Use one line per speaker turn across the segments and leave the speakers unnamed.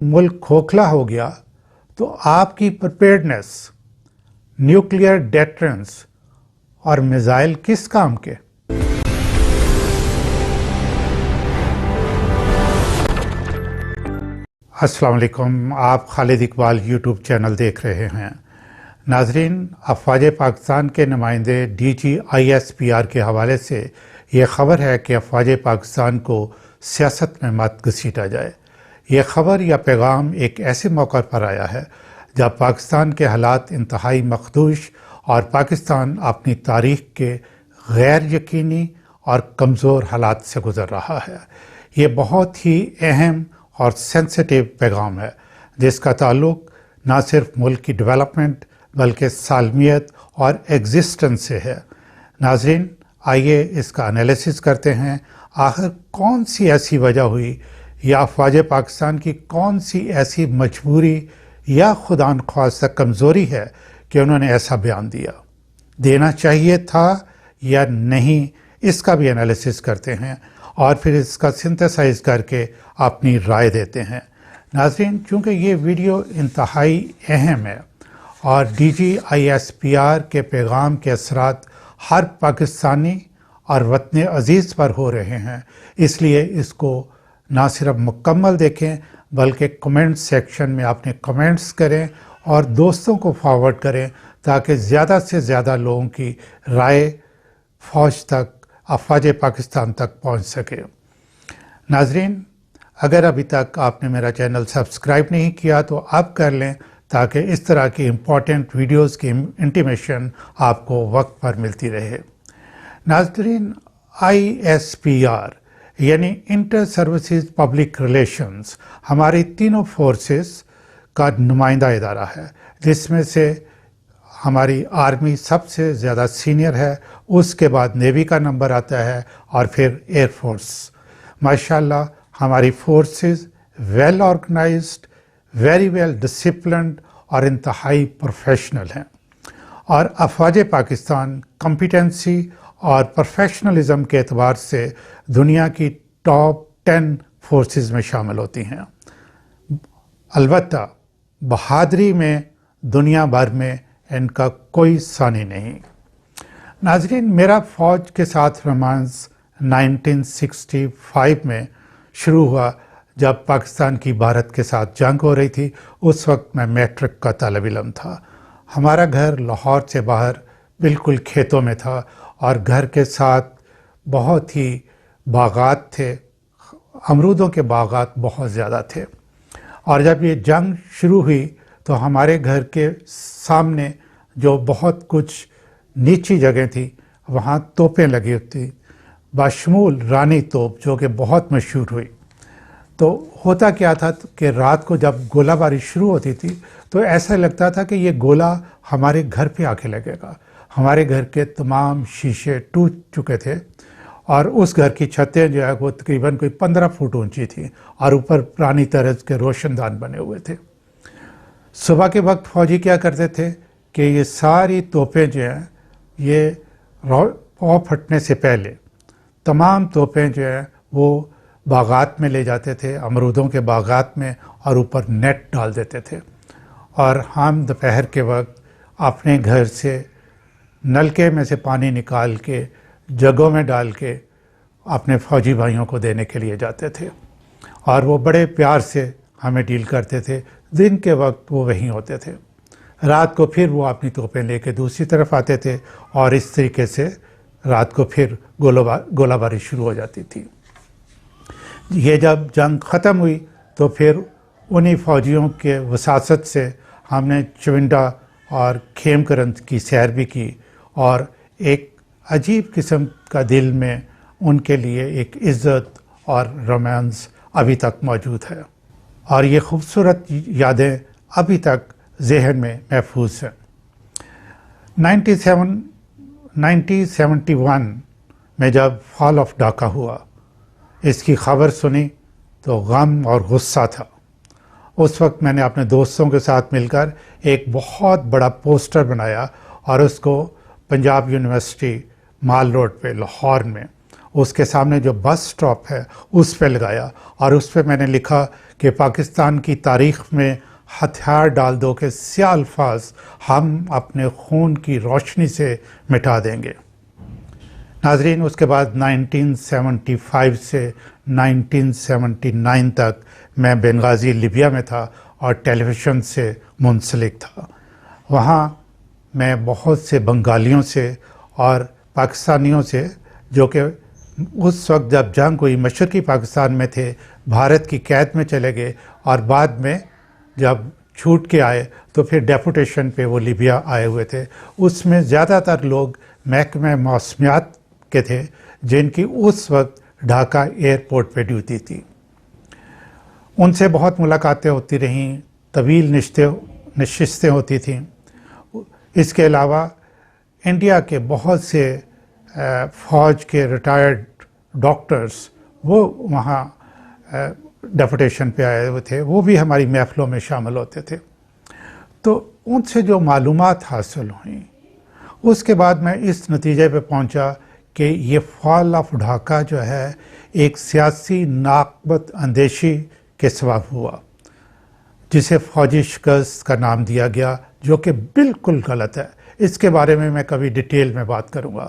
मुल्क खोखला हो गया तो आपकी प्रिपेयर्डनेस, न्यूक्लियर डेटरेंस और मिसाइल किस काम के? अस्सलाम वालेकुम। आप खालिद इकबाल यूट्यूब चैनल देख रहे हैं। नाजरीन, अफवाज पाकिस्तान के नुमाइंदे DGISPR के हवाले से ये ख़बर है कि अफवाज पाकिस्तान को सियासत में मत घसीटा जाए। ये ख़बर या पैगाम एक ऐसे मौके पर आया है जब पाकिस्तान के हालात इंतहाई मखदूश और पाकिस्तान अपनी तारीख़ के गैर यकीनी और कमज़ोर हालात से गुज़र रहा है। ये बहुत ही अहम और सेंसिटिव पैगाम है जिसका ताल्लुक़ न सिर्फ मुल्क की डेवलपमेंट बल्कि सालमियत और एग्जिस्टेंस से है। नाज़रीन, आइए इसका एनालिसिस करते हैं। आखिर कौन सी ऐसी वजह हुई या अफवाज पाकिस्तान की कौन सी ऐसी मजबूरी या खुदा न ख्वास्ता कमज़ोरी है कि उन्होंने ऐसा बयान देना चाहिए था या नहीं, इसका भी एनालिसिस करते हैं और फिर इसका सिंथेसाइज करके अपनी राय देते हैं। नाज़रीन, चूँकि ये वीडियो इंतहाई अहम है और DGISPR के पैगाम के असरात हर पाकिस्तानी और वतन अज़ीज़ पर हो रहे हैं, इसलिए इसको ना सिर्फ मुकम्मल देखें बल्कि कमेंट सेक्शन में अपने कमेंट्स करें और दोस्तों को फॉरवर्ड करें ताकि ज़्यादा से ज़्यादा लोगों की राय फ़ौज तक, अफवाज पाकिस्तान तक पहुंच सके। नाज़रीन, अगर अभी तक आपने मेरा चैनल सब्सक्राइब नहीं किया तो अब कर लें ताकि इस तरह की इम्पॉर्टेंट वीडियोस की इंटीमेशन आपको वक्त पर मिलती रहे। नाज़रीन, ISPR यानी इंटर सर्विसेज पब्लिक रिलेशंस हमारी तीनों फोर्सेस का नुमाइंदा इदारा है, जिसमें से हमारी आर्मी सबसे ज़्यादा सीनियर है, उसके बाद नेवी का नंबर आता है और फिर एयर फोर्स। माशाल्लाह हमारी forces well organised, very well disciplined और इंतहाई प्रोफेशनल हैं और अफवाज पाकिस्तान कॉम्पिटेंसी और प्रोफेशनलिज्म के एतबार से दुनिया की टॉप 10 फोर्सेस में शामिल होती हैं। अलबत्ता बहादुरी में दुनिया भर में इनका कोई सानी नहीं। नाज़रीन, मेरा फ़ौज के साथ रोमांस 1965 में शुरू हुआ जब पाकिस्तान की भारत के साथ जंग हो रही थी। उस वक्त मैं मैट्रिक का तालिब इल्म था। हमारा घर लाहौर से बाहर बिल्कुल खेतों में था और घर के साथ बहुत ही बागात थे, अमरूदों के बागात बहुत ज़्यादा थे। और जब ये जंग शुरू हुई तो हमारे घर के सामने जो बहुत कुछ नीची जगह थी वहाँ तोपें लगी होती, बशमूल रानी तोप जो कि बहुत मशहूर हुई। तो होता क्या था कि रात को जब गोलाबारी शुरू होती थी तो ऐसा लगता था कि ये गोला हमारे घर पे आके लगेगा। हमारे घर के तमाम शीशे टूट चुके थे और उस घर की छतें जो है वो तकरीबन कोई 15 फुट ऊंची थी और ऊपर पुरानी तरह के रोशनदान बने हुए थे। सुबह के वक्त फौजी क्या करते थे कि ये सारी तोपें जो हैं ये पौ फटने से पहले तमाम तोपें जो हैं वो बागात में ले जाते थे, अमरूदों के बागात में, और ऊपर नेट डाल देते थे। और हम दोपहर के वक्त अपने घर से नलके में से पानी निकाल के जगों में डाल के अपने फ़ौजी भाइयों को देने के लिए जाते थे और वो बड़े प्यार से हमें डील करते थे। दिन के वक्त वो वहीं होते थे, रात को फिर वो अपनी तोपें लेके दूसरी तरफ आते थे और इस तरीके से रात को फिर गोलाबारी शुरू हो जाती थी। ये जब जंग ख़त्म हुई तो फिर उन्हीं फ़ौजियों के वसासत से हमने चविंडा और खेमकरंद की सैर भी की और एक अजीब किस्म का दिल में उनके लिए एक इज़्ज़त और रोमांस अभी तक मौजूद है और ये खूबसूरत यादें अभी तक जहन में महफूज हैं। 1971 में जब फॉल ऑफ ढाका हुआ, इसकी खबर सुनी तो गम और गुस्सा था। उस वक्त मैंने अपने दोस्तों के साथ मिलकर एक बहुत बड़ा पोस्टर बनाया और उसको पंजाब यूनिवर्सिटी माल रोड पे लाहौर में اس کے سامنے جو بس سٹاپ ہے اس پہ لگایا اور اس پہ میں نے لکھا کہ پاکستان کی تاریخ میں ہتھیار ڈال دو کہ سیاہ الفاظ ہم اپنے خون کی روشنی سے مٹا دیں گے۔ ناظرین، اس کے بعد 1975 سے 1979 تک میں بنغازی لیبیا میں تھا اور ٹیلی ویژن سے منسلک تھا۔ وہاں میں بہت سے بنگالیوں سے اور پاکستانیوں سے جو کہ اس وقت جب جنگ ہوئی مشرقی پاکستان میں تھے، بھارت کی قید میں چلے گئے اور بعد میں جب چھوٹ کے آئے تو پھر ڈیپوٹیشن پہ وہ لیبیا آئے ہوئے تھے۔ اس میں زیادہ تر لوگ محکمہ موسمیات کے تھے جن کی اس وقت ڈھاکہ ایئرپورٹ پہ ڈیوٹی تھی۔ ان سے بہت ملاقاتیں ہوتی رہیں، طویل نشستیں ہوتی تھیں۔ اس کے علاوہ انڈیا کے بہت سے فوج کے ریٹائرڈ ڈاکٹرز وہ وہاں ڈیپوٹیشن پہ آئے ہوئے تھے، وہ بھی ہماری محفلوں میں شامل ہوتے تھے۔ تو ان سے جو معلومات حاصل ہوئیں، اس کے بعد میں اس نتیجے پہ پہنچا کہ یہ فال آف ڈھاکہ جو ہے ایک سیاسی ناقبت اندیشی کے سبب ہوا، جسے فوجی شکست کا نام دیا گیا، جو کہ بالکل غلط ہے۔ اس کے بارے میں کبھی ڈیٹیل میں بات کروں گا۔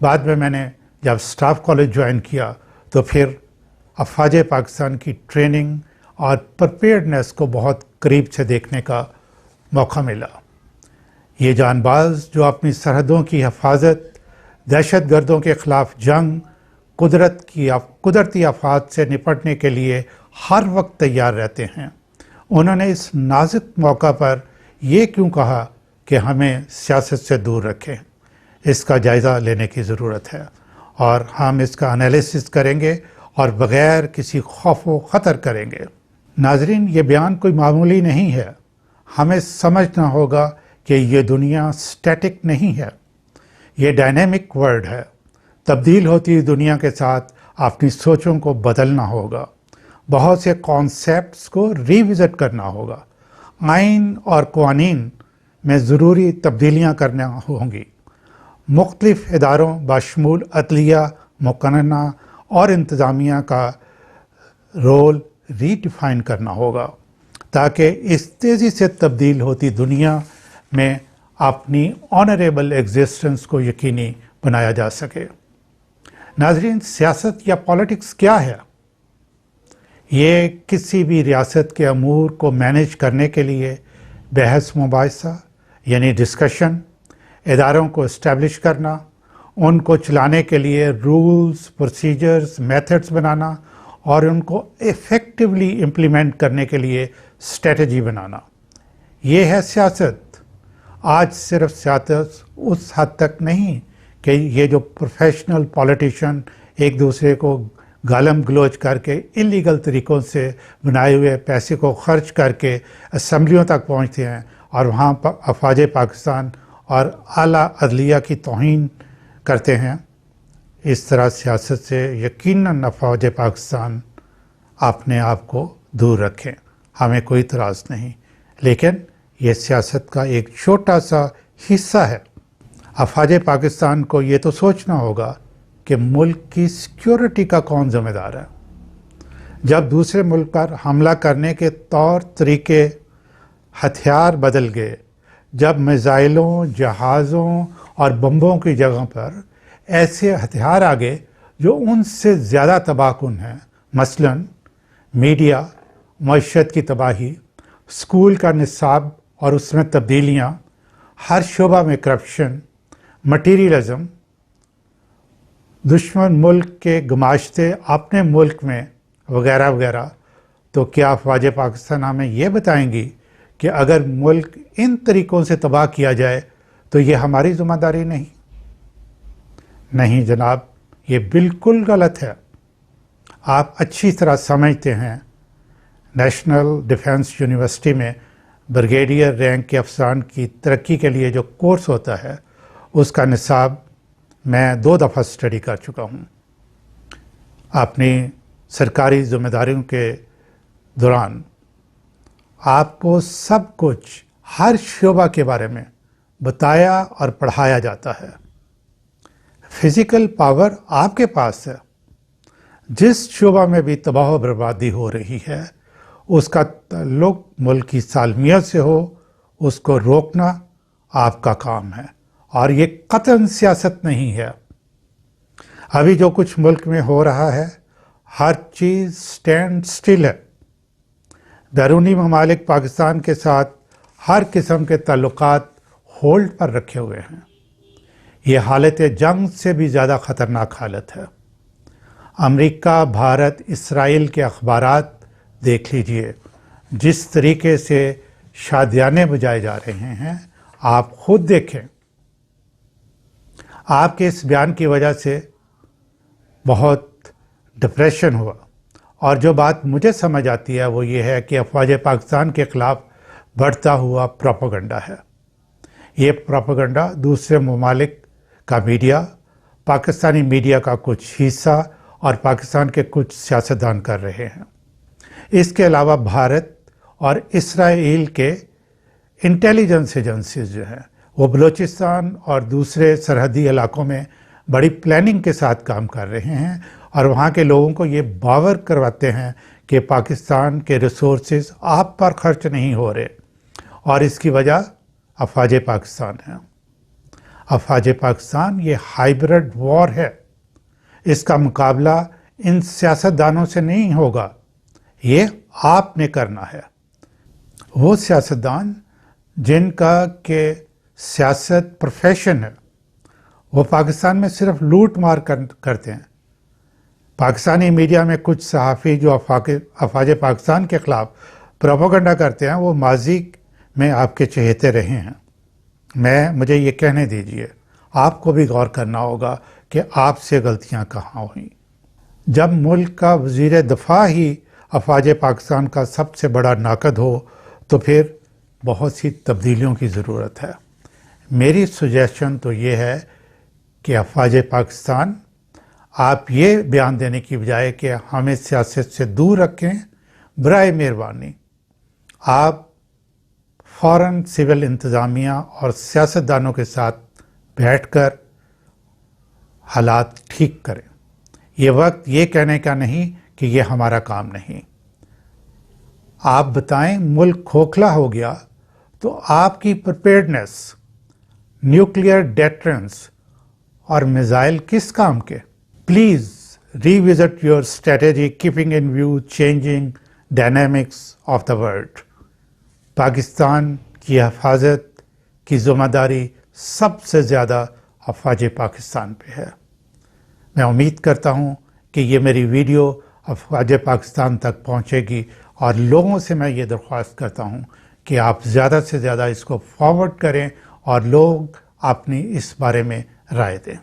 بعد میں نے جب سٹاف کالج جوائن کیا تو پھر افواج پاکستان کی ٹریننگ اور پریپیئرڈنیس کو بہت قریب سے دیکھنے کا موقع ملا۔ یہ جان باز جو اپنی سرحدوں کی حفاظت، دہشت گردوں کے خلاف جنگ، قدرتی آفات سے نپٹنے کے لیے ہر وقت تیار رہتے ہیں، انہوں نے اس نازک موقع پر یہ کیوں کہا کہ ہمیں سیاست سے دور رکھیں؟ اس کا جائزہ لینے کی ضرورت ہے اور ہم اس کا انالیسس کریں گے اور بغیر کسی خوف و خطر کریں گے۔ ناظرین، یہ بیان کوئی معمولی نہیں ہے۔ ہمیں سمجھنا ہوگا کہ یہ دنیا سٹیٹک نہیں ہے، یہ ڈائنامک ورلڈ ہے۔ تبدیل ہوتی دنیا کے ساتھ اپنی سوچوں کو بدلنا ہوگا، بہت سے کانسیپٹس کو ریوزٹ کرنا ہوگا، آئین اور قوانین میں ضروری تبدیلیاں کرنا ہوں گی، مختلف اداروں بشمول عدلیہ، مقننہ اور انتظامیہ کا رول ری ڈیفائن کرنا ہوگا تاکہ اس تیزی سے تبدیل ہوتی دنیا میں اپنی آنریبل ایگزسٹنس کو یقینی بنایا جا سکے۔ ناظرین، سیاست یا پالیٹکس کیا ہے؟ یہ کسی بھی ریاست کے امور کو مینیج کرنے کے لیے بحث مباحثہ یعنی ڈسکشن، اداروں کو اسٹیبلش کرنا، ان کو چلانے کے لیے رولز، پروسیجرز، میتھڈز بنانا اور ان کو ایفیکٹولی امپلیمنٹ کرنے کے لیے اسٹریٹجی بنانا، یہ ہے سیاست۔ آج صرف سیاست اس حد تک نہیں کہ یہ جو پروفیشنل پولیٹیشین ایک دوسرے کو گالم گلوچ کر کے انلیگل طریقوں سے بنائے ہوئے پیسے کو خرچ کر کے اسمبلیوں تک پہنچتے ہیں اور وہاں افواج پاکستان اور اعلیٰ عدلیہ کی توہین کرتے ہیں۔ اس طرح سیاست سے یقیناً افواج پاکستان اپنے آپ کو دور رکھیں، ہمیں کوئی اعتراض نہیں، لیکن یہ سیاست کا ایک چھوٹا سا حصہ ہے۔ افواج پاکستان کو یہ تو سوچنا ہوگا کہ ملک کی سیکیورٹی کا کون ذمہ دار ہے۔ جب دوسرے ملک پر حملہ کرنے کے طور طریقے، ہتھیار بدل گئے، جب میزائلوں، جہازوں اور بمبوں کی جگہ پر ایسے ہتھیار آ گئے جو ان سے زیادہ تباہ کن ہیں، مثلاً میڈیا، معیشت کی تباہی، اسکول کا نصاب اور اس میں تبدیلیاں، ہر شعبہ میں کرپشن، مٹیریلزم، دشمن ملک کے گماشتے اپنے ملک میں وغیرہ وغیرہ، تو کیا افواج پاکستان ہمیں یہ بتائیں گی کہ اگر ملک ان طریقوں سے تباہ کیا جائے تو یہ ہماری ذمہ داری نہیں جناب، یہ بالکل غلط ہے۔ آپ اچھی طرح سمجھتے ہیں نیشنل ڈیفنس یونیورسٹی میں بریگیڈیئر رینک کے افسران کی ترقی کے لیے جو کورس ہوتا ہے، اس کا نصاب میں 2 دفعہ اسٹڈی کر چکا ہوں۔ اپنی سرکاری ذمہ داریوں کے دوران آپ کو سب کچھ ہر شعبہ کے بارے میں بتایا اور پڑھایا جاتا ہے۔ फिजिकल पावर आपके पास है। जिस शोबा में भी तबाह व बर्बादी हो रही है उसका ताल्लुक मुल्क की सालमियत से हो, उसको रोकना आपका काम है और ये कतई सियासत नहीं है। अभी जो कुछ मुल्क में हो रहा है हर चीज़ स्टैंड स्टिल है। बैरूनी ममालिक पाकिस्तान के साथ हर किस्म के ताल्लुकात होल्ड पर रखे हुए हैं। ये हालत जंग से भी ज़्यादा ख़तरनाक हालत है। अमेरिका, भारत, इसराइल के अखबारात देख लीजिए, जिस तरीके से शादियाने बजाए जा रहे हैं आप खुद देखें। आपके इस बयान की वजह से बहुत डिप्रेशन हुआ और जो बात मुझे समझ आती है वो ये है कि अफवाज पाकिस्तान के ख़िलाफ़ बढ़ता हुआ प्रोपेगेंडा है। ये प्रोपेगेंडा दूसरे ममालिक का मीडिया, पाकिस्तानी मीडिया का कुछ हिस्सा और पाकिस्तान के कुछ सियासतदान कर रहे हैं। इसके अलावा भारत और इसराइल के इंटेलिजेंस एजेंसीज जो हैं वो बलूचिस्तान और दूसरे सरहदी इलाकों में बड़ी प्लानिंग के साथ काम कर रहे हैं और वहाँ के लोगों को ये बावर करवाते हैं कि पाकिस्तान के रिसोर्सेज आप पर खर्च नहीं हो रहे और इसकी वजह अफवाज पाकिस्तान है। अफवाज पाकिस्तान ये हाइब्रिड वॉर है। इसका मुकाबला इन सियासतदानों से नहीं होगा, ये आपने करना है। वो सियासतदान जिनका के सियासत प्रोफेशन है वो पाकिस्तान में सिर्फ लूट मार करते हैं। पाकिस्तानी मीडिया में कुछ सहाफ़ी जो अफवाज पाकिस्तान के ख़िलाफ़ प्रोपेगेंडा करते हैं वो माजी में आपके चहेते रहे हैं। मुझे ये कहने दीजिए, आपको भी गौर करना होगा कि आपसे गलतियां कहाँ हुई। जब मुल्क का वज़ीर दफ़ा ही अफवाज पाकिस्तान का सबसे बड़ा नाकद हो तो फिर बहुत सी तब्दीलियों की ज़रूरत है। मेरी सजेशन तो ये है कि अफवाज पाकिस्तान आप ये बयान देने की बजाय कि हमें सियासत से दूर रखें, बराए मेहरबानी आप फ़ौरन सिविल इंतज़ामिया और सियासतदानों के साथ बैठकर हालात ठीक करें। ये वक्त ये कहने का नहीं कि ये हमारा काम नहीं। आप बताएं मुल्क खोखला हो गया तो आपकी प्रिपेयर्डनेस, न्यूक्लियर डेटरेंस और मिसाइल किस काम के? Please revisit your strategy keeping in view changing dynamics of the world। Pakistan की हिफाजत की ज़िम्मेदारी सबसे ज़्यादा अफवाज पाकिस्तान पे है। मैं उम्मीद करता हूँ कि ये मेरी वीडियो अफवाज पाकिस्तान तक पहुँचेगी और लोगों से मैं ये दरख्वास्त करता हूँ कि आप ज़्यादा से ज़्यादा इसको फॉरवर्ड करें और लोग अपनी इस बारे में राय दें।